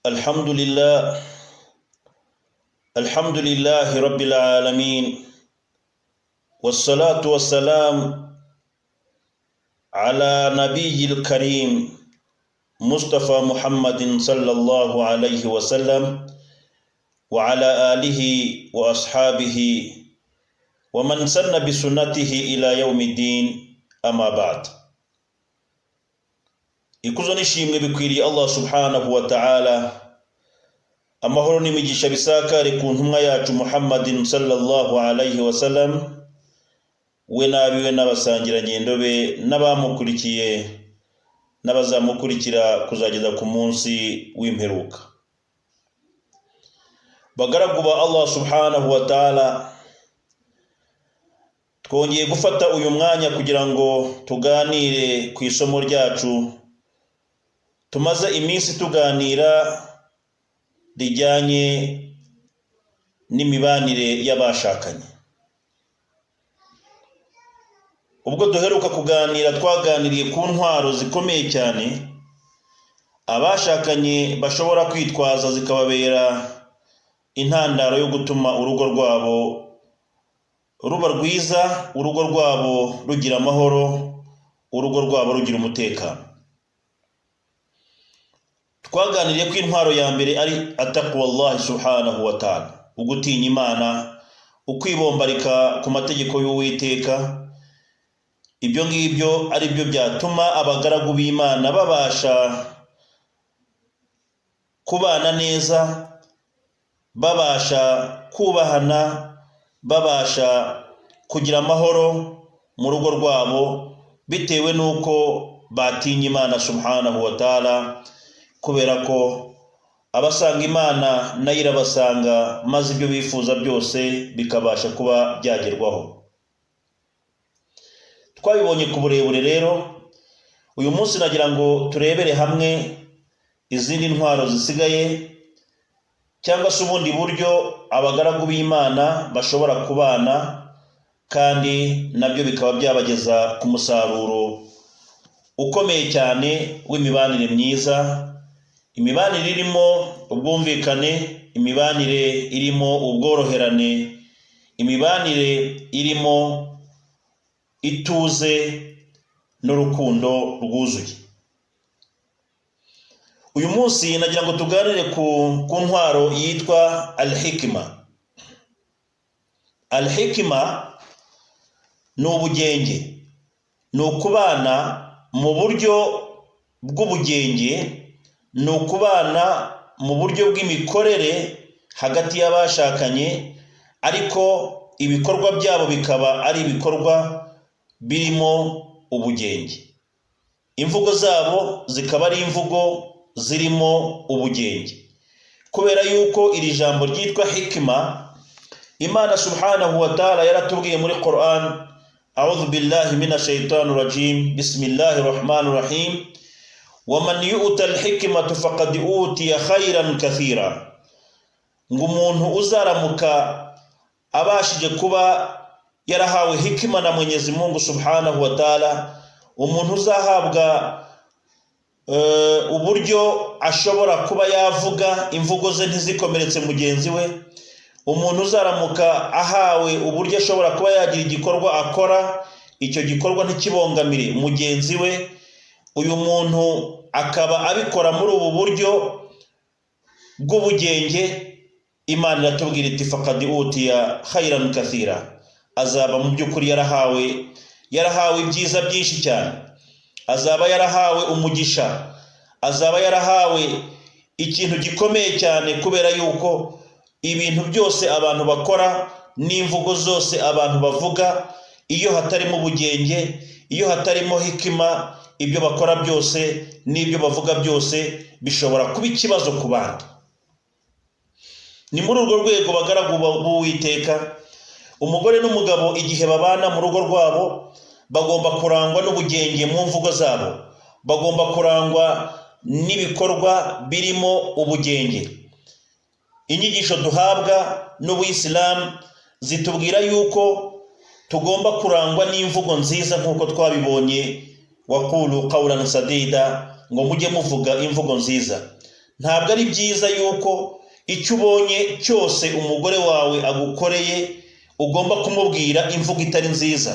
الحمد لله رب العالمين والصلاة والسلام على نبي الكريم مصطفى محمد صلى الله عليه وسلم وعلى آله وأصحابه ومن سن بسنته إلى يوم الدين أما بعد. Ikuzo nishimwe bikwiriye Allah subhanahu wa ta'ala, amahoro n'imigisha bisakare ku ntumwa yacu Muhammadin sallallahu alayhi wa sallam, we nabiwe n'abasangira ngendo be n'abamukurikiye n'abazamukurikira kuzageza ku munsi w'imperuka. Bagaragu ba Allah subhanahu wa ta'ala, twongeye gufata uyu mwanya kugira ngo tuganire ku isomo ryacu tumaze iminsi tuganira rijyanye n'imibanire y'abashakanye. Ubwo duheruka kuganira twaganiriye ku ntwaro zikomeye cyane abashakanye bashobora kwitwaza zikababera intandaro yo gutuma urugo rwabo ruba rwiza, urugo rwabo rugira amahoro, urugo rwabo rugira umutekano. Twaganiriye ko intwaro ya mbere ari ataqwallahi subhanahu wa ta'ala, ugutinya Imana, ukwibombarika ku mategeko y'Uwiteka. Ibyo ngibyo ari byo byatuma abagaragu b'Imana babasha kubana neza, babasha kubahana, babasha kugira amahoro mu rugo rwabo, bitewe nuko batinya Imana subhanahu wa ta'ala, kubera ko abasanga Imana nayo irabasanga, maze ibyo bifuza byose bikabasha kuba byagerwaho. Twabibonye ku burebure rero, uyu munsi nagira ngo turebere hamwe izindi ntwaro zisigaye, cyangwa se ubundi buryo abagaragu b'Imana bashobora kubana kandi nabyo bikaba byabageza ku musaruro ukomeye cyane w'imibanire myiza, imibanire irimo ubwumvikane, imibanire irimo ubworoherane, imibanire irimo ituze n'urukundo rwuzuye. Uyu munsi nagira ngo tuganire ku ntwaro yitwa al-hikma. Al-hikma ni ubugenge, ni ukubana mu buryo bw'ubugenge, ni ukubana mu buryo bw'imikorere hagati y'abashakanye, ariko ibikorwa byabo bikaba ari ibikorwa birimo ubugenge. Imvugo zabo zikaba ari imvugo zirimo ubugenge, kubera yuko iri jambo ryitwa hikma Imana subhanahu wa ta'ala yaratubwiye muri Quran, a'udhu billahi minash shaitanir rajim, bismillahir rahmanir rahim, وَمَنْ يُؤْتَ الْحِكْمَةَ فَقَدْ أُوتِيَ خَيْرًا كَثِيرًا. Ngo umuntu uzaramuka abashije kuba yarahawe hikima na Mwenyezi Mungu subhanahu wa ta'ala, umuntu uzahabwa uburyo ashobora kuba yavuga imvugo ze ntizikomeretse mugenzi we, umuntu uzaramuka ahawe uburyo ashobora kuba yagira igikorwa akora, icyo gikorwa ntikibongamire mugenzi we, uyu muntu akaba abikora muri ubu buryo bw'ubugenge, Imana iratubwira iti faqad utiya khayran kathira, azaba mu by'ukuri yarahawe ibyiza byinshi cyane, azaba yarahawe umugisha, azaba yarahawe ikintu gikomeye cyane, kubera yuko ibintu byose abantu bakora n'imvugo zose abantu bavuga, iyo hatarimo ubugenge, iyo hatarimo hikima, ibyo bakora byose n'ibyo bavuga byose bishobora kuba ikibazo ku bandi. Ni muri urwo rwego bagaragu b'Uwiteka, umugore n'umugabo igihe babana mu rugo rwabo bagomba kurangwa n'ubugenge mu mvugo zabo, bagomba kurangwa n'ibikorwa birimo ubugenge. Inyigisho duhabwa n'Ubuyisilamu zitubwira yuko tugomba kurangwa n'imvugo nziza, nk'uko twabibonye, waqulu qawlan sadida, ngo mujye muvuga imvugo nziza. ntabwo ari byiza yuko icyo ubonye cyose umugore wawe agukoreye ugomba kumubwira imvugo itari nziza,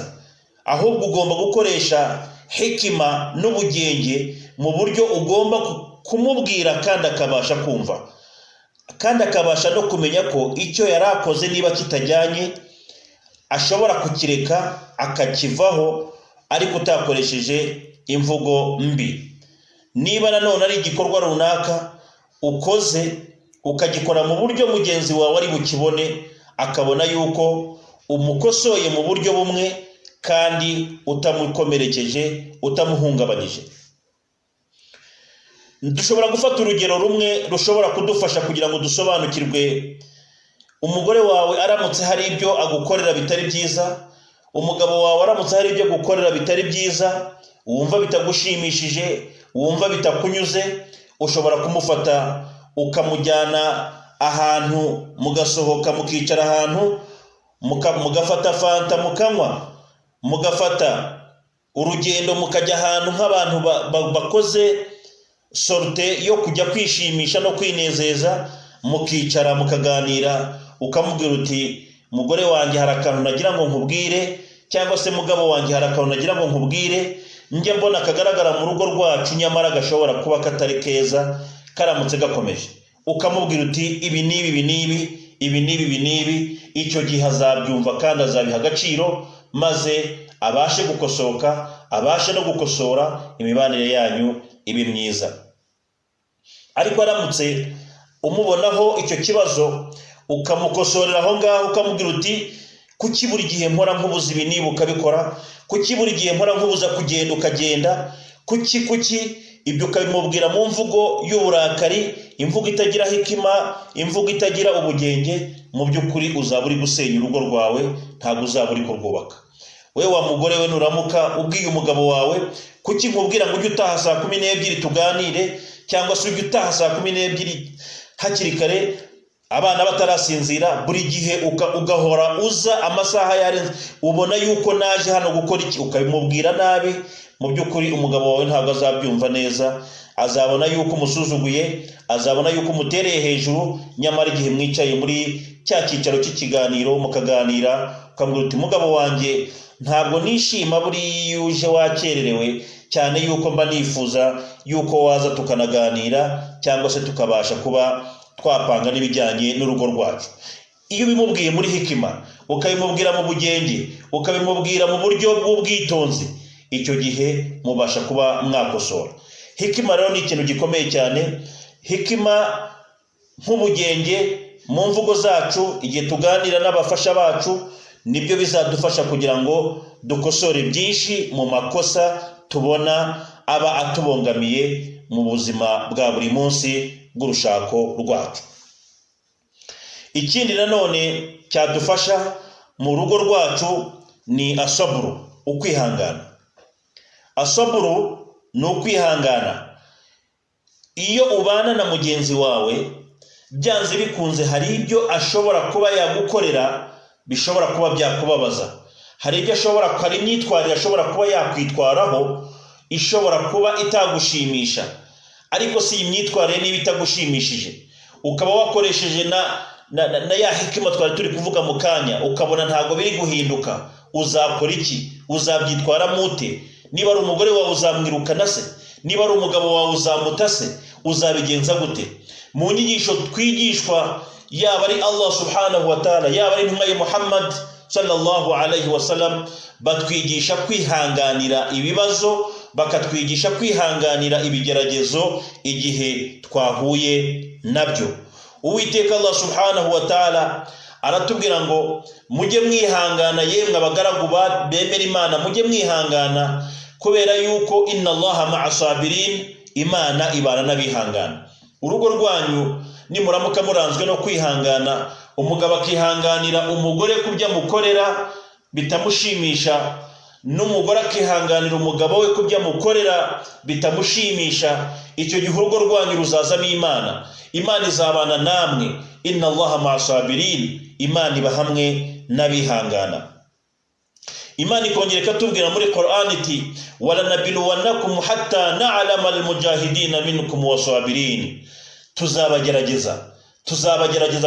ahubwo ugomba gukoresha hekima n'ubugenge mu buryo ugomba kumubwira kandi akabasha kumva, kandi akabasha no kumenya ko icyo yari akoze niba kitajyanye ashobora kukireka akakivaho ariko utakoresheje imvugo mbi. Niba nanone ari igikorwa runaka ukoze ukagikora mu buryo mugenzi wawe ari bukibone akabona yuko umukosoye mu buryo bumwe kandi utamukomerekeje, utamuhungabanyije. Dushobora gufata urugero rumwe rushobora kudufasha kugira ngo dusobanukirwe. Umugore wawe aramutse hari ibyo agukorera bitari byiza, umugabo wawe aramutse hari ibyo agukorera bitari byiza, wumva bitagushimishije, wumva bitakunyuze, ushobora kumufata ukamujyana ahantu, mugasohoka mukicara ahantu, mugafata fanta mukanywa, mugafata urugendo mukajya ahantu nk'abantu bakoze sorte yo kujya kwishimisha no kwinezeza, mukicara mukaganira, ukamubwira uti mugore wanjye hari akantu nagira ngo nkubwire, cyangwa se mugabo wanjye hari akantu nagira ngo nkubwire, njye mbona kagaragara mu rugo rwacu nyamara gashobora kuba katari keza karamutse gakomeje. Ukamubwira uti ibi n'ibi ibi n'ibi ibi n'ibi ibi n'ibi, icyo gihe azabyumva kandi azabiha agaciro, maze abashe gukosoka, abashe no gukosora imibanire yanyu ibe myiza. Ariko aramutse umubonaho icyo kibazo ukamukosorera aho ngaho, ukamubwira uti kuki buri gihe mpora nkubuza ibi niba ukabikora, kuki buri gihe mpora nkubuza kugenda ukagenda, kuki ibyo ukabimubwira mu mvugo y'uburakari, imvugo itagira hikima, imvugo itagira ubugenge, mu by'ukuri uzaba uri gusenya urugo rwawe, ntabwo uzaba uri kurwubaka. We wa mugore we nuramuka ubwiye umugabo wawe kuki nkubwira ngo ujye utaha saa 12 tuganire, cyangwa se ujye utaha saa 12 hakiri kare abana batarasinzira, buri gihe ugahora uza amasaha yarenze, ubona yuko naje hano gukora iki, ukabimubwira nabi, mu by'ukuri umugabo wawe ntabwo azabyumva neza, azabona yuko umusuzuguye, azabona yuko umutereye hejuru, nyamara igihe mwicaye muri cya cyicaro cy'ikiganiro mukaganira, ukamubwira uti mugabo wanjye ntabwo nishima buri uje wakererewe, cyane yuko mba nifuza yuko waza tukanaganira, cyangwa se tukabasha kuba twapanga n'ibijyanye n'urugo rwacu. Iyo bimubwiye muri hikima, ukabimubwira mu bugenge, ukabimubwira mu buryo bw'ubwitonzi, icyo gihe mubasha kuba mwakosora. Hikima rero ni ikintu gikomeye cyane. Hikima nk'ubugenge mu mvugo zacu igihe tuganira n'abafasha bacu, nibyo bizadufasha kugira ngo dukosore byinshi mu makosa tubona aba atubongamiye mu buzima bwa buri munsi bw'urushako rwacu. Ikindi nanone cyadufasha mu rugo rwacu ni asaburu, ukwihangana. Asaburu ni ukwihangana. Iyo ubana na mugenzi wawe, byanze bikunze hari ibyo ashobora kuba yagukorera bishobora kuba byakubabaza, hari ibyo hari imyitwarire ashobora kuba yakwitwaraho ishobora kuba itagushimisha, ariko si imyitwarire niba itagushimishije ukaba wakoresheje na ya hikima twari turi kuvuga mu kanya, ukabona ntago biri guhinduka, uzakora iki? Uzabyitwaramo ute? Niba ari umugore wawe uzamwirukana se? Niba ari umugabo wawe uzamuta se? Uzabigenza gute? Mu nyigisho twigishwa, yaba ari Allah subhanahu wa ta'ala, yaba ari intumwa ya Muhammad sallallahu alayhi wa sallam, batwigisha kwihanganira ibibazo, bakatwigisha kwihanganira ibigeragezo igihe twahuye nabyo. Uwiteka Allah subhanahu wa ta'ala aratubwira ngo mujye mwihangana yemwe abagaragu bemera Imana, mujye mwihangana kubera yuko inna Allaha ma'a sabirin, Imana ibana n'abihangana. Urugo rwanyu nimuramuka muranzwe no kwihangana, umugabo akihanganira umugore kubyo amukorera bitamushimisha, n'umugore akihanganira umugabo we kubyo amukorera bitamushimisha, icyo gihe urugo rwanyu ruzazamo Imana. Imana izabana namwe, inna Allaha ma'a sabirin, Imana iba hamwe n'abihangana. Imana ikongera ikatubwira muri Qur'an iti walanabluwannakum hatta na'lama almujahidina minkum wasabirin, tuzabagerageza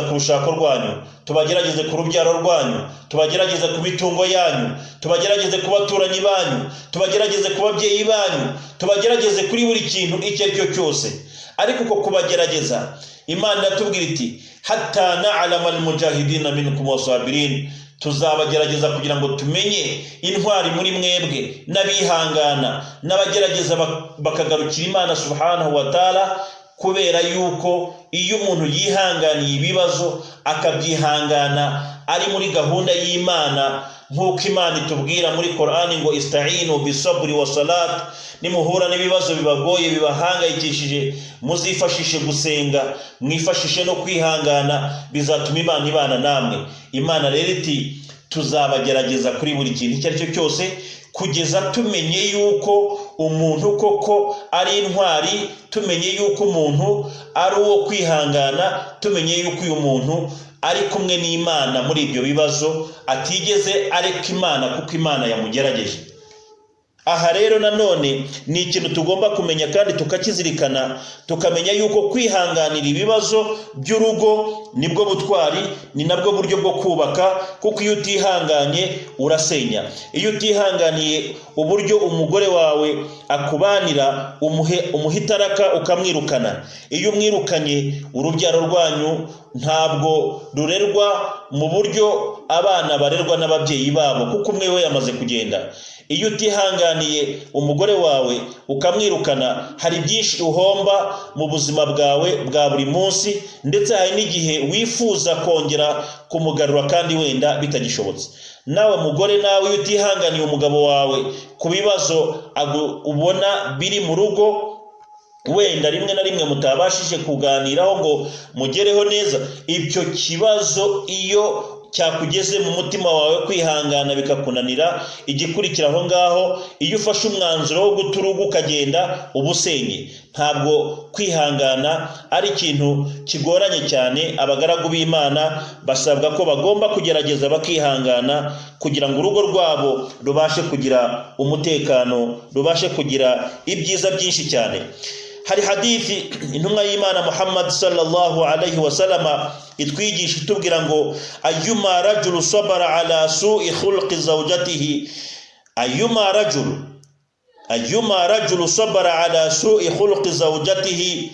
ku rushako rwanyu, tubagerageze ku rubyaro rwanyu, tubagerageze ku mitungo yanyu, tubagerageze ku baturanyi banyu, tubagerageze ku babyeyi banyu, tubagerageze kuri buri kintu icyo ari cyo cyose. Ariko uko kubagerageza Imana iratubwira iti hatta na'lama al-mujahidina minkum was-sabirin, tuzabagerageza kugira ngo tumenye intwari muri mwebwe n'abihangana n'abagerageza bakagarukira Imana subhanahu wa ta'ala, kubera yuko iyo umuntu yihanganiye ibibazo akabyihangana ari muri gahunda y'Imana, nk'uko Imana itubwira muri Qur'ani ngo ista'inu bisabri wa salat, nimuhura n'ibibazo bibagoye bibahangayikishije muzifashishe gusenga, mwifashishe no kwihangana, bizatuma Imana ibana namwe. Imana rero iti tuzabagerageza kuri buri kintu icyo ari cyo cyose, kugeza tumenye yuko umuntu koko ari intwari, tumenye yuko umuntu ari uwo kwihangana, tumenye yuko uyu muntu ari kumwe n'Imana muri ibyo bibazo, atigeze areka Imana kuko Imana yamugerageje. Aha rero nanone ni ikintu tugomba kumenya kandi tukakizirikana, tukamenya yuko kwihanganira ibibazo by'urugo nibwo butwari, ni nabwo buryo bwo kubaka, kuko iyo utihanganye urasenya. Iyo utihanganiye uburyo umugore wawe akubanira, umuhitaraka ukamwirukana. Iyo umwirukanye urubyaro rwanyu ntabwo rurerwa mu buryo abana barerwa n'ababyeyi babo, kuko umwe we yamaze kugenda. Iyo utihanganiye umugore wawe ukamwirukana, hari byinshi uhomba mu buzima bwawe bwa buri munsi, ndetse hari n'igihe wifuza kongera kumugarura kandi wenda bitagishobotse. Nawe mugore, nawe iyo utihanganiye umugabo wawe ku bibazo ubona biri mu rugo, wenda rimwe na rimwe mutabashije kuganiraho ngo mugereho neza, ibyo kibazo iyo cyakugeze mu mutima wawe kwihangana bikakunanira, igikurikira aho ngaho, iyo ufashe umwanzuro wo guta urugo ukagenda, ubusenye. Ntabwo kwihangana ari ikintu kigoranye cyane. Abagaragu b'Imana basabwa ko bagomba kugerageza bakihangana, kugira ngo urugo rwabo rubashe kugira umutekano, rubashe kugira ibyiza byinshi cyane. Hari hadithi intumwa y'Imana Muhammad sallallahu alaihi wasallama itwigisha itubwira ngo ayyuma rajulu sabara ala su'i khulqi zawjatihi, ayyuma rajulu sabara ala su'i khulqi zawjatihi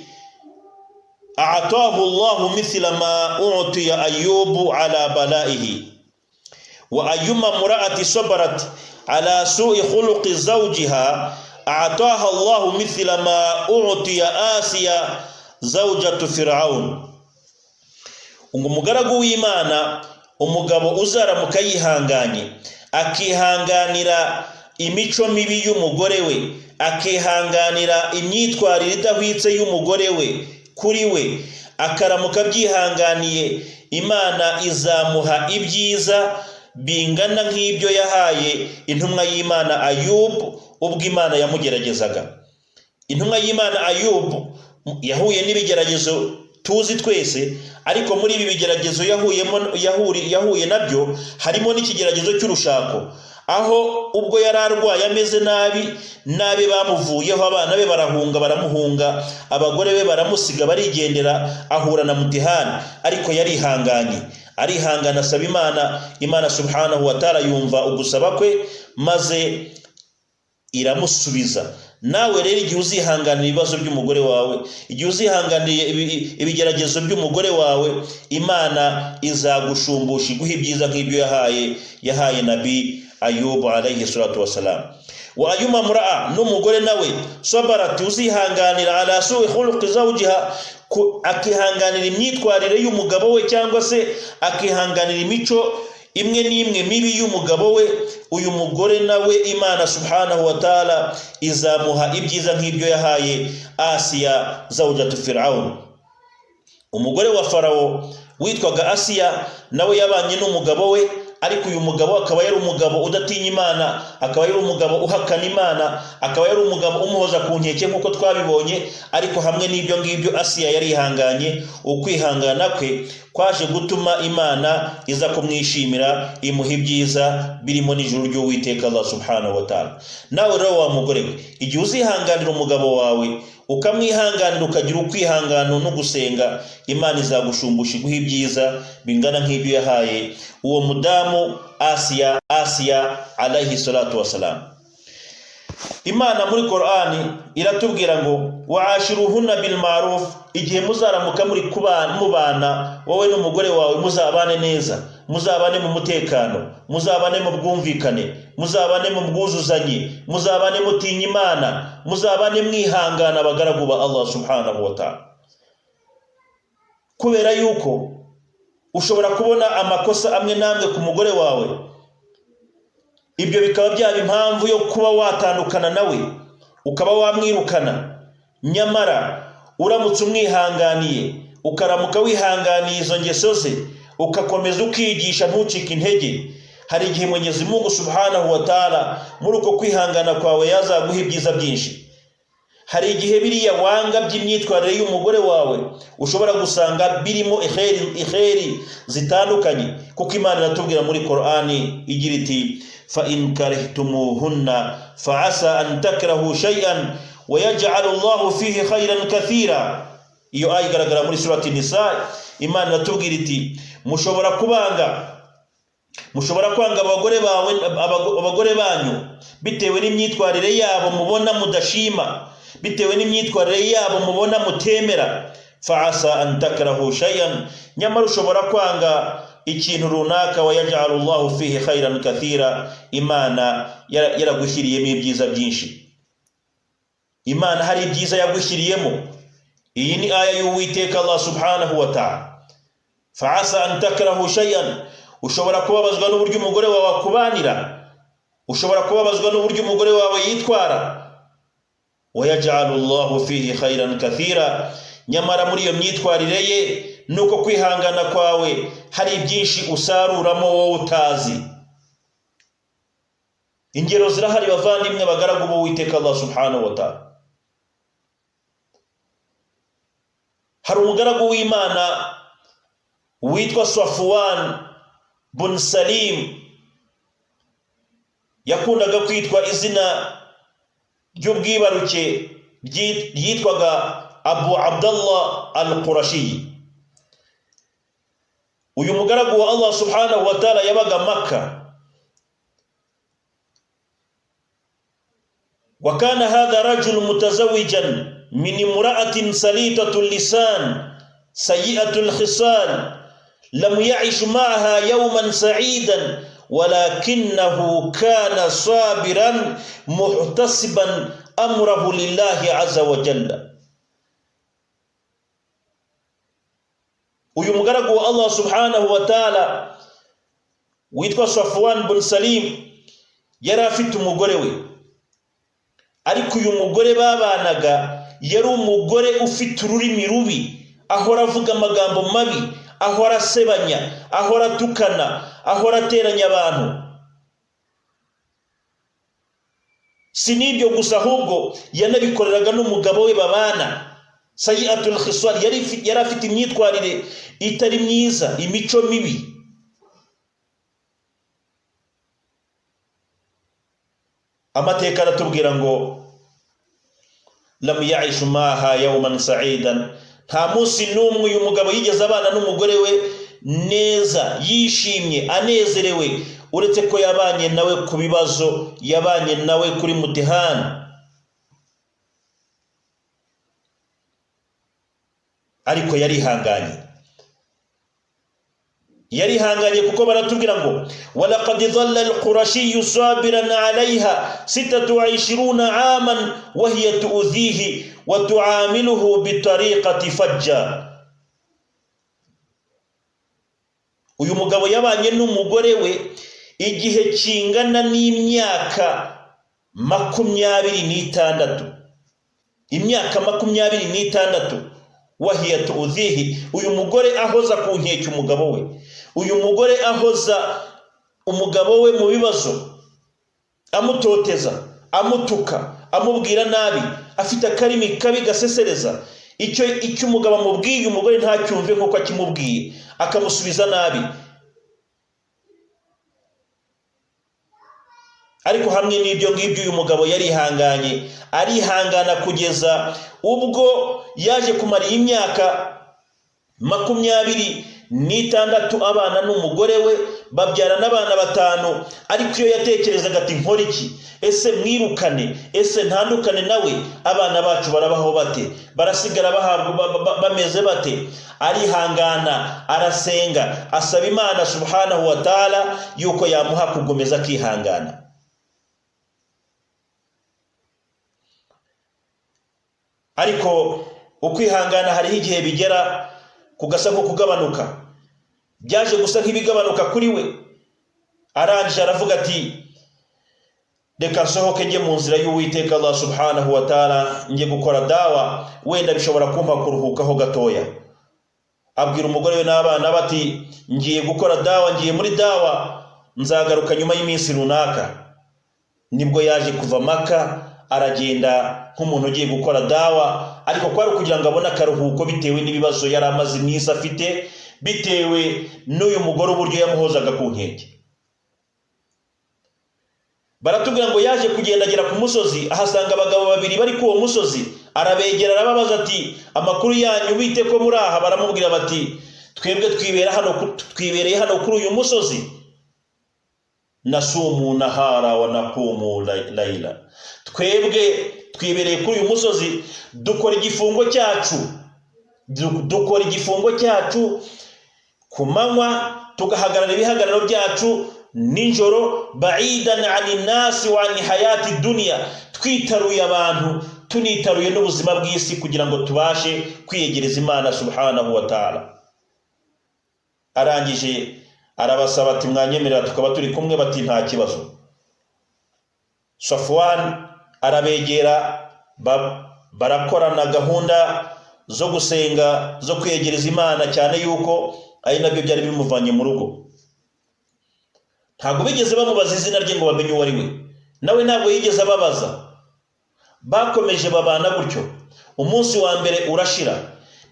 a'atahu Allahu mithla ma u'tiya Ayyubu ala balaihi, wa ayyuma imra'ati sabarat ala su'i khulqi zawjiha a'ataha Allahu mithla ma u'tiya Asiya zawjatu Fir'aun. Umugaragu w'Imana, umugabo uzaramuka yihanganye, akihanganira imico mibi y'umugore we, akihanganira imyitwarire idahwitse y'umugore we kuri we, akaramuka byihanganiye, Imana izamuha ibyiza bingana nk'ibyo yahaye intumwa y'Imana Ayubu ubwo Imana yamugeragezaga. Intumwa y'Imana Ayubu yahuye n'ibigeragezo tuzi twese, ariko muri ibi bigeragezo yahuye nabyo harimo n'ikigeragezo cy'urushako, aho ubwo yari arwaye ameze nabi bamuvuyeho, abana be barahunga baramuhunga, abagore be baramusiga barigendera, ahura na mutihani, ariko arihangana asaba Imana subhanahu wa ta'ala yumva ugusaba kwe maze iramusubiza. Nawe rero igihe uzihanganira ibibazo by'umugore wawe, igihe uzihanganiye ibigeragezo by'umugore wawe, Imana izagushumbusha iguha ibyiza nk'ibyo yahaye Nabi Ayubu alayhi salatu wassalam. Wa ayyuma mura'a, n'umugore nawe sabarat, uzihanganira ala su'i khuluqi zawjiha, akihanganira imyitwarire y'umugabo we, cyangwa se akihanganira imico imwe n'imwe mibi y'umugabo we, uyu mugore nawe Imana subhanahu wa ta'ala izamuha ibyiza nk'ibyo yahaye Asiya zawjatu Fir'aun. Umugore wa Farawo witwaga Asiya nawe yabanye n'umugabo we, ariko uyu mugabo akaba yari umugabo udatinya Imana, akaba yari umugabo uhakana Imana, akaba yari umugabo umuhoza ku nkeke nk'uko twabibonye. Ariko hamwe n'ibyo ngibyo Asiya yari ihanganye. Ukwihangana kwe kwaje gutuma Imana iza kumwishimira, imuha ibyiza birimo n'ijuru ry'Uwiteka Allah subhanahu wa ta'ala. Nawe rero wa mugore we, igihe uzihanganira umugabo wawe ukamwihanganira ukagira ukwihangana no gusenga, Imana izagushumbusha iguha ibyiza bingana nk'ibyo yahaye uwo mudamu Asiya alayhi salatu wasalam. Imana muri Qur'ani iratubwira ngo wa'ashiruhunna bil ma'ruf, igihe muzaramuka muri mubana wowe n'umugore wawe muzabane neza, muzabane mu mutekano, muzabane mu bwumvikane, muzabane mu bwuzuzanye, muzabane mutinya Imana, muzabane mwihangana abagaragu ba Allah subhanahu wa ta'ala. Kubera yuko ushobora kubona amakosa amwe namwe ku mugore wawe, ibyo bikaba byaba impamvu yo kuba watandukana nawe, ukaba wamwirukana. Nyamara uramutse umwihanganiye, ukaramuka wihanganiye izo ngeso ze, ukakomeza ukigisha ntucike intege, hari igihe Mwenyezi Mungu subhanahu wa ta'ala muri uko kwihangana kwawe yazaguha ibyiza byinshi. Hari igihe biriya wanga by'imyitwarire y'umugore wawe ushobora gusanga birimo iheri zitandukanye, kuko Imana iratubwira muri Qur'ani igira iti fa in karihtumuhunna fa asa an takrahu shay'an wa yaj'al Allahu fihi khayran kathira. Iyo aya igaragara muri surati Nisa. Imana iratubwira iti mushobora kwanga abagore banyu bitewe n'imyitwarire yabo mubona mudashima, bitewe n'imyitwarire yabo mubona mutemera. Fa asa an takrahu shay'an, nyamara ushobora kwanga ikintu runaka, wa yaj'alu Allahu fihi khayran kathira, Imana yaragushyiriyemo ibyiza byinshi. Imana hari ibyiza yagushyiriyemo. Iyi ni aya y'Uwiteka Allah subhanahu wa ta'ala. Fa asa an takrahu shay'an, ushobora kubabazwa n'uburyo umugore wawe akubanira, ushobora kubabazwa n'uburyo umugore wawe yitwara, wa yaj'alu Allahu fihi khayran kathira, nyamara muri iyo myitwarire ye nuko kwihangana kwawe hari byinshi usaruramo wowe utazi. Ingero zirahari bavandimwe bagaragu b'Uwiteka Allah subhanahu wa ta'ala. Hari umugaragu w'Imana witwa Safwan bin Salim, yakundaga kwitwa izina ry'ubwibaruke yitwaga Abu Abdullah al-Qurashi. Uyu mugaragu wa Allah subhanahu wa ta'ala yabaga Makka. Wa kana hadha rajul mutazawwijan min imra'atin salitatul lisan sayyi'atul khisal lam ya'ish ma'aha yawman sa'idan walakinahu kana sabiran muhtasiban amrahu lillahi azza wa jalla. Uyu mugaragu wa Allah subhanahu wa ta'ala witwa Safwan bin Salim yari afite umugore we, ariko uyu mugore babanaga yari umugore ufite ururimi rubi, ahora avuga amagambo mabi, ahora asebanya, ahora atukana, ahora ateranya abantu. Si n'ibyo gusa, ahubwo yanabikoreraga n'umugabo we babana. Sayyi'atul khisal, yari afite imyitwarire itari myiza, imico mibi. Amateka aratubwira ngo lam ya'ishu maha yawman sa'idan, nta munsi n'umwe uyu mugabo yigeze abana n'umugore we neza, yishimye, anezerewe, uretse ko yabanye nawe ku bibazo, yabanye nawe kuri mutihani. Ariko yarihanganye kuko baratubwira ngo walaqad dhalla al-Qurashi sabiran 'alayha 26 aman wa hiya tu'dhihi wa tu'amiluhu bi tariqati fajja. Uyu mugabo yabanye n'umugore we igihe kingana n'imyaka 26, imyaka 26. Wahiya tu'dhihi, uyu mugore ahoza ku nkeke umugabo we, uyu mugore ahoza umugabo we mu bibazo, amutoteza, amutuka, amubwira nabi, afite akarimi kabi gasesereza. Icyo umugabo amubwiye umugore ntacyumve nk'uko akimubwiye, akamusubiza nabi. ariko hamwe n'ibyo ngibyo uyu mugabo yarihanganye, arihangana kugeza ubwo yaje kumara imyaka 26 abana n'umugore we, babyara n'abana 5. ariko iyo yatekerezaga ati nkora iki, ese mwirukane, ese ntandukane nawe, abana bacu barabaho bate, barasigara bahabwa bameze bate, arihangana, arasenga, asaba Imana subhanahu wa ta'ala yuko yamuha kugomeza akihangana. Ariko ukwihangana hariho igihe bigera kugasa nko kugabanuka, byaje gusa nk'ibigabanuka kuri we. Arangije aravuga ati reka nsohoke njye mu nzira y'Uwiteka Allah subhanahu wa ta'ala, njye gukora dawa, wenda bishobora kumpa kuruhukaho gatoya. Abwira umugore we n'abana bati ngiye gukora dawa, ngiye muri dawa, nzagaruka nyuma y'iminsi runaka. Nibwo yaje kuva Maka, aragenda nk'umuntu ugiye gukora dawa, ariko kwari kugira ngo abone akaruhuko bitewe n'ibibazo yari amaze iminsi afite, bitewe n'uyu mugore uburyo yamuhozaga ku nkeke. Baratubwira ngo yaje kugenda agera ku musozi, ahasanga abagabo 2 bari ku uwo musozi. Arabegera arababaza ati amakuru yanyu bite ko muri aha? Baramubwira bati twebwe twibereye hano kuri uyu musozi, nasumu nahara wa nakumu layla. Twebwe twibereye kuri uyu musozi dukora igifungo cyacu ku manywa, tugahagarara ibihagararo byacu ninjoro, ba'idan 'anil nasi wa 'an hayati dunya, twitaruye abantu, tunitaruye n'ubuzima bw'isi kugira ngo tubashe kwiyegereza Imana subhanahu wa ta'ala. Arangije arabasaba ati mwanyemerera tukaba turi kumwe? Bati nta kibazo. Safwan arabegera, barakorana gahunda zo gusenga, zo kwiyegereza Imana, cyane yuko ari nabyo byari bimuvanye mu rugo. Ntabwo bigeze bamubaza izina rye ngo bamenye uwo ari we, nawe ntabwo yigeze ababaza. Bakomeje babana gutyo, umunsi wa mbere urashira.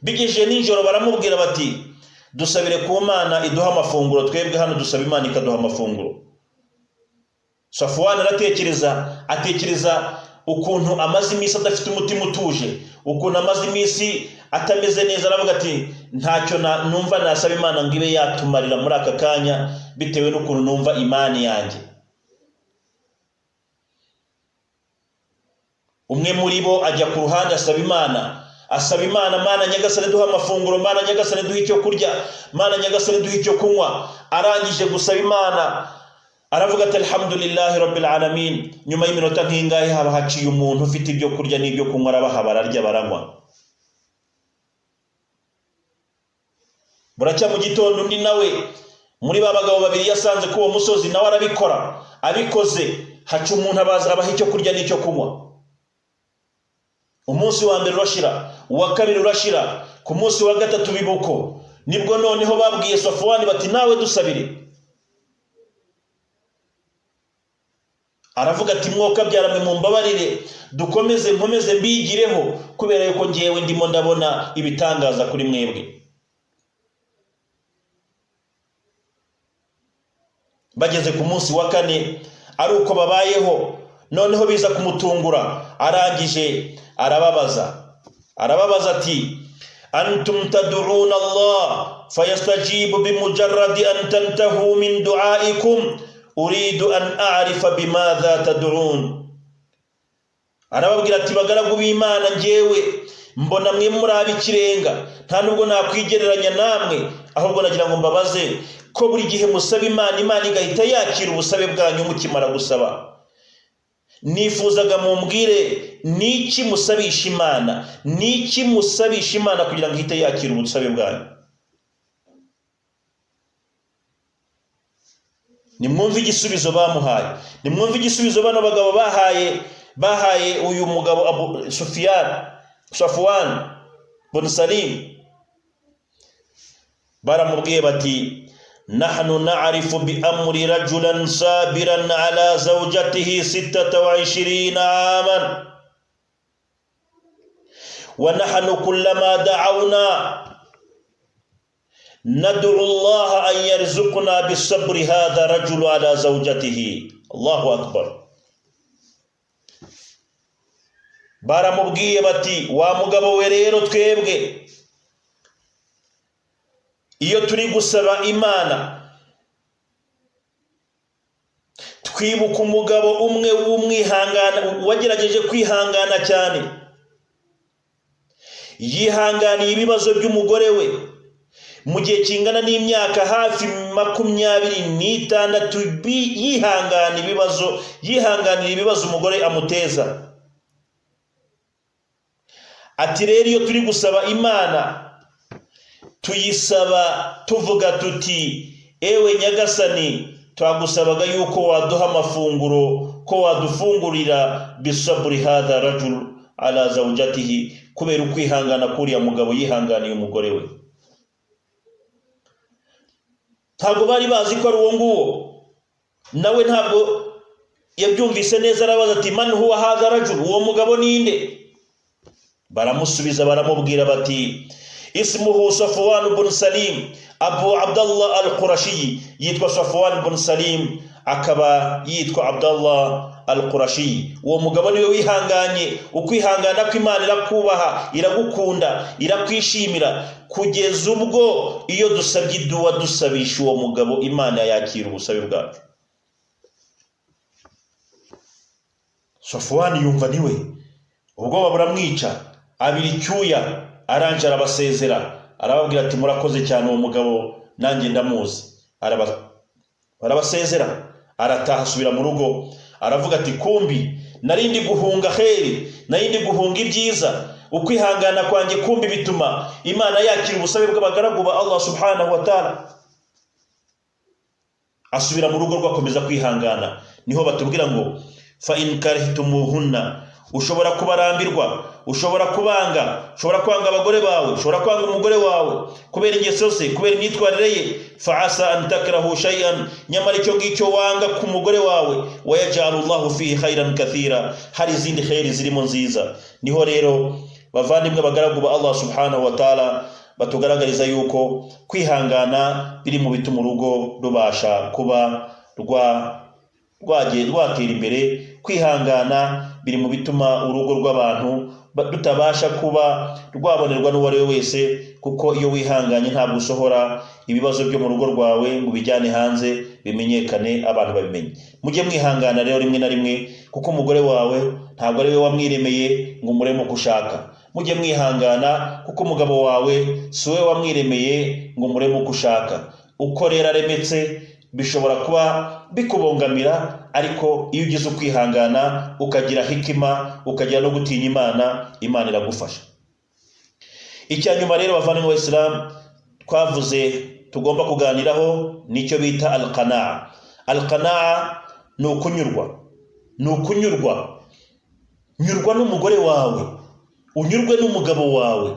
Bigeje ninjoro baramubwira bati dusabire ku Mana iduha amafunguro, twebwe hano dusaba Imana ikaduha amafunguro. Safwan atekereza ukuntu amaze iminsi adafite umutima utuje, ukuntu amaze iminsi atameze neza. Aravuga ati ntacyo numva nasaba Imana ngo ibe yatumarira muri aka kanya, bitewe n'ukuntu numva imani yanjye. Umwe muri bo ajya ku ruhande asaba Imana, Mana nyagasani duha amafunguro, Mana nyagasani duha icyo kurya, Mana nyagasani duha icyo kunywa. Arangije gusaba Imana aravuga ati alhamdulillahi rabbil alamin. Nyuma y'iminota nk'ingahe haba haciye umuntu ufite ibyo kurya n'ibyo kunywa, arabaha, bararya baranywa. Buracya mu gitondo undi nawe muri ba bagabo 2 yasanze ku uwo musozi, nawe arabikora. Abikoze haca umuntu abaha icyo kurya n'icyo kunywa. Umunsi wa mbere urashira, uwa kabiri urashira, ku munsi wa gatatu bibuko nibwo noneho babwiye Safwan bati nawe dusabire. Aravuga ati mwoka byaramwe mu mbabarire, dukomeze nkomeze mbigireho, kubera yuko ngiyewe ndimo ndabona ibitangaza kuri mwebwe. Bageze ku munsi wa 4 ari uko babayeho, noneho biza kumutungura. Arangije arababaza ati antum tad'una Allah fayastajibu bimujarradi an tantahu min du'aikum, uridu an a'rifa bimadha tad'un. Arababwira ati bagaragu b'Imana, njyewe mbona mwe muri abikirenga, nta nubwo nakwigereranya namwe, ahubwo nagira ngo mbabaze ko buri gihe musaba Imana, Imana igahita yakira ubusabe bwanyu mukimara gusaba. Nifuzaga mumbwire niki musabisha Imana, niki musabisha Imana kugira ngo ihite yakira ubusabe bwanyu. Nimwumve igisubizo bamuhaye, nimwumve igisubizo bano bagabo bahaye uyu mugabo Abu Safwan bin Salim. Baramubwiye bati nahnu na'rifu bi amri rajulan sabiran ala zawjatihi 26 aman wa nahnu kullama da'awna nad'u Allah an yarzuqna bis-sabri hadha rajulu ala zawjatihi. Allahu akbar. baramubwiye bati wa mugabo we rero twebwe iyo turi gusaba Imana twibuka umugabo umwe w'umwihangana wagerageje kwihangana cyane, yihanganiye ibibazo by'umugore we mu gihe kingana n'imyaka hafi 26 yihanganira ibibazo umugore amuteza. Ati rero iyo turi gusaba Imana tuyisaba tuvuga tuti ewe Nyagasani, twagusabaga yuko waduha amafunguro, ko wadufungurira bisabri hadha rajul ala zawjatihi, kubera ukwihangana kuriya mugabo yihanganiye umugore we. Ntabwo bari bazi ko ari uwo nguwo, nawe ntabwo yabyumvise neza, arabaza ati man huwa hadha rajul, uwo mugabo ninde? Baramusubiza baramubwira bati ismuhu Safwan ibn Salim Abu Abdullah al-Qurashi, yitwa Safwan ibn Salim akaba yitwa Abdullah al-Qurashi. Uwo mugabo niwe wihanganye, ukwihangana kw'Imana irakubaha, iragukunda, irakwishimira, kugeza ubwo iyo dusabye iduwa dusabisha uwo mugabo Imana yakira ubusabe bwacu. Safwan yumva niwe, ubwo buramwica, abiri icyuya, aranje arabasezera, arababwira ati murakoze cyane uwo mugabo nanjye ndamuzi. Arabasezera, arataha asubira mu rugo, aravuga ati kumbi narindi guhunga kheri, narindi guhunga ibyiza, ukwihangana kwanjye kumbi bituma Imana yakira ubusabe bw'abagaragu ba Allah subhanahu wa ta'ala. Asubira mu rugo rwakomeza kwihangana. Niho batubwira ngo fa in karihtumuhunna, ushobora kubarambirwa, ushobora kubanga, ushobora kwanga abagore bawe, ushobora kwanga umugore wawe kubera ingeso ze, kubera imyitwarire ye, fa asa an takrahu shay'an, nyamara icyo ngicyo wanga ku mugore wawe, wa yaj'alullahu fihi khairan kathira, hari izindi khairi zirimo nziza. Niho rero bavandimwe bagaragu ba Allah subhanahu wa ta'ala batugaragariza yuko kwihangana biri mu bituma urugo rubasha kuba rwatera imbere. Kwihangana biri mu bituma urugo rw'abantu rutabasha kuba rwabonerwa n'uwo ari we wese, kuko iyo wihanganye ntabwo usohora ibibazo byo mu rugo rwawe ngo bijyane hanze bimenyekane, abantu babimenye. Mujye mwihangana rero rimwe na rimwe, kuko umugore wawe ntabwo ari we wamwiremeye ngo umuremo kushaka. Mujye mwihangana kuko umugabo wawe si we wamwiremeye ngo umuremo kushaka. Uko rero aremetse bishobora kuba bikubongamira, ariko iyo ugize ukwihangana, ukagira hikima, ukagira no gutinya Imana, Imana iragufasha. Icyanyuma rero bavandimwe b'Islam twavuze tugomba kuganiraho nicyo bita al-qana'a. Al-qana'a ni ukunyurwa, nyurwa n'umugore wawe, unyurwe n'umugabo wawe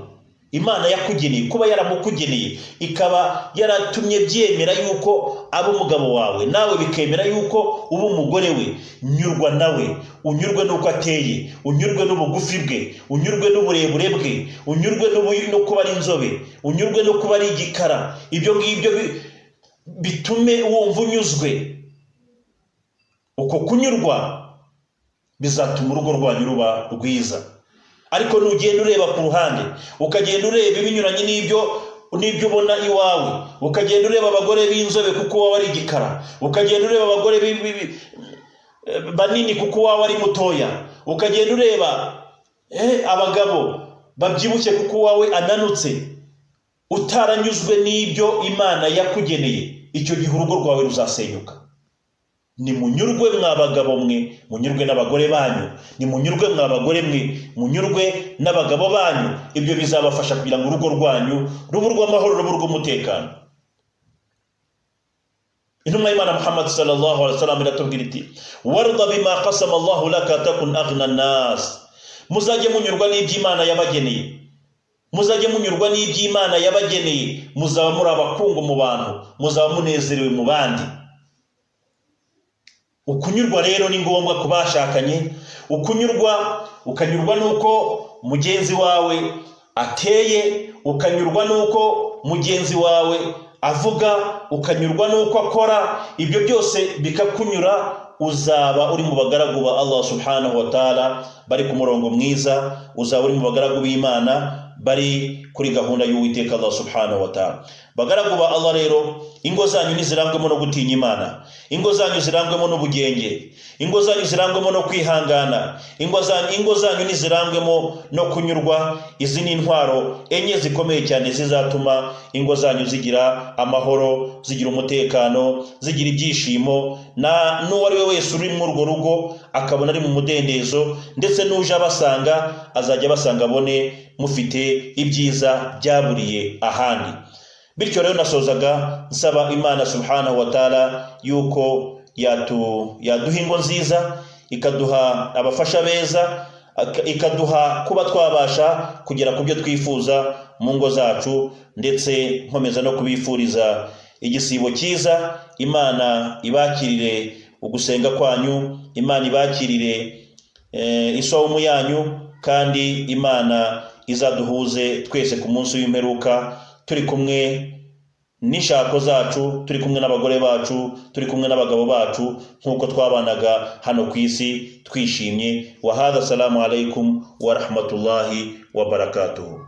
Imana yakugeneye, kuba yaramukugeneye ikaba yaratumye byemera yuko aba umugabo wawe, nawe bikemera yuko uba umugore we. Nyurwa nawe, unyurwe n'uko ateye, unyurwe n'ubugufi bwe, unyurwe n'uburebure bwe, unyurwe no kuba ari inzobe, unyurwe no kuba ari igikara. Ibyo ngibyo bitume wumva unyuzwe. Uko kunyurwa bizatuma urugo rwanyu ruba rwiza. Ariko nugenda ureba ku ruhande, ukagenda ureba ibinyuranye n'ibyo ubona iwawe, ukagenda ureba abagore b'inzobe kuko wawe ari igikara, ukagenda ureba abagore banini kuko wawe ari mutoya, ukagenda ureba abagabo babyibushye kuko wawe ananutse, utaranyuzwe n'ibyo Imana yakugeneye, icyo gihe urugo rwawe ruzasenyuka. Nimunyurwe mwabagabo mwe, munyurwe n'abagore banyu, nimunyurwe mwabagore mwe, munyurwe n'abagabo banyu. Ibyo bizabafasha kugira ngo urugo rwanyu rube urw'amahoro, rube urw'umutekano. Intumwa y'Imana Muhammad sallallahu alaihi wasallam iratubwira iti warda bima qasama Allahu laka takun aghna an-nas. Muzajye munyurwa n'iby'Imana yabageneye, muzajye munyurwa n'iby'Imana yabageneye, muzaba muri abakungu mu bantu, muzaba munezerewe mu bandi. Ukunyurwa rero ni ngombwa kubashakanye. Ukanyurwa nuko mugenzi wawe ateye, ukanyurwa nuko mugenzi wawe avuga, ukanyurwa nuko akora. Ibyo byose bikakunyura, uzaba uri mu bagaragu ba Allah subhanahu wa ta'ala bari ku murongo mwiza, uzaba uri mu bagaragu b'Imana bari kuri gahunda y'Uwiteka Allah subhanahu wa ta'ala. Bagaragu ba Allah rero, ingo zanyu nizirangwemo no gutinya Imana, ingo zanyu zirangwemo n'ubugenge, ingo zanyu zirangwemo no kwihangana, ingo zanyu nizirangwemo no kunyurwa. Izi ni intwaro enye zikomeye cyane zizatuma ingo zanyu zigira amahoro, zigira umutekano, zigira ibyishimo, na n'uwo ari we wese uri muri urwo rugo akabona ari mu mudendezo, ndetse n'uje abasanga azajya basanga abone mufite ibyiza byaburiye ahandi. Bityo rero nasozaga nsaba Imana subhanahu wa ta'ala yuko yaduha ingo nziza, ikaduha abafasha beza, ikaduha kuba twabasha kugera ku byo twifuza mu ngo zacu, ndetse nkomeza no kubifuriza igisibo cyiza. Imana ibakirire ugusenga kwanyu, Imana ibakirire isawumu yanyu, kandi Imana izaduhuze twese ku munsi w'imperuka turi kumwe n'ishako zacu, turi kumwe n'abagore bacu, turi kumwe n'abagabo bacu, nk'uko twabanaga hano ku isi twishimye. Wa hadha, assalamu alaikum wa rahmatullahi wa barakatuhu.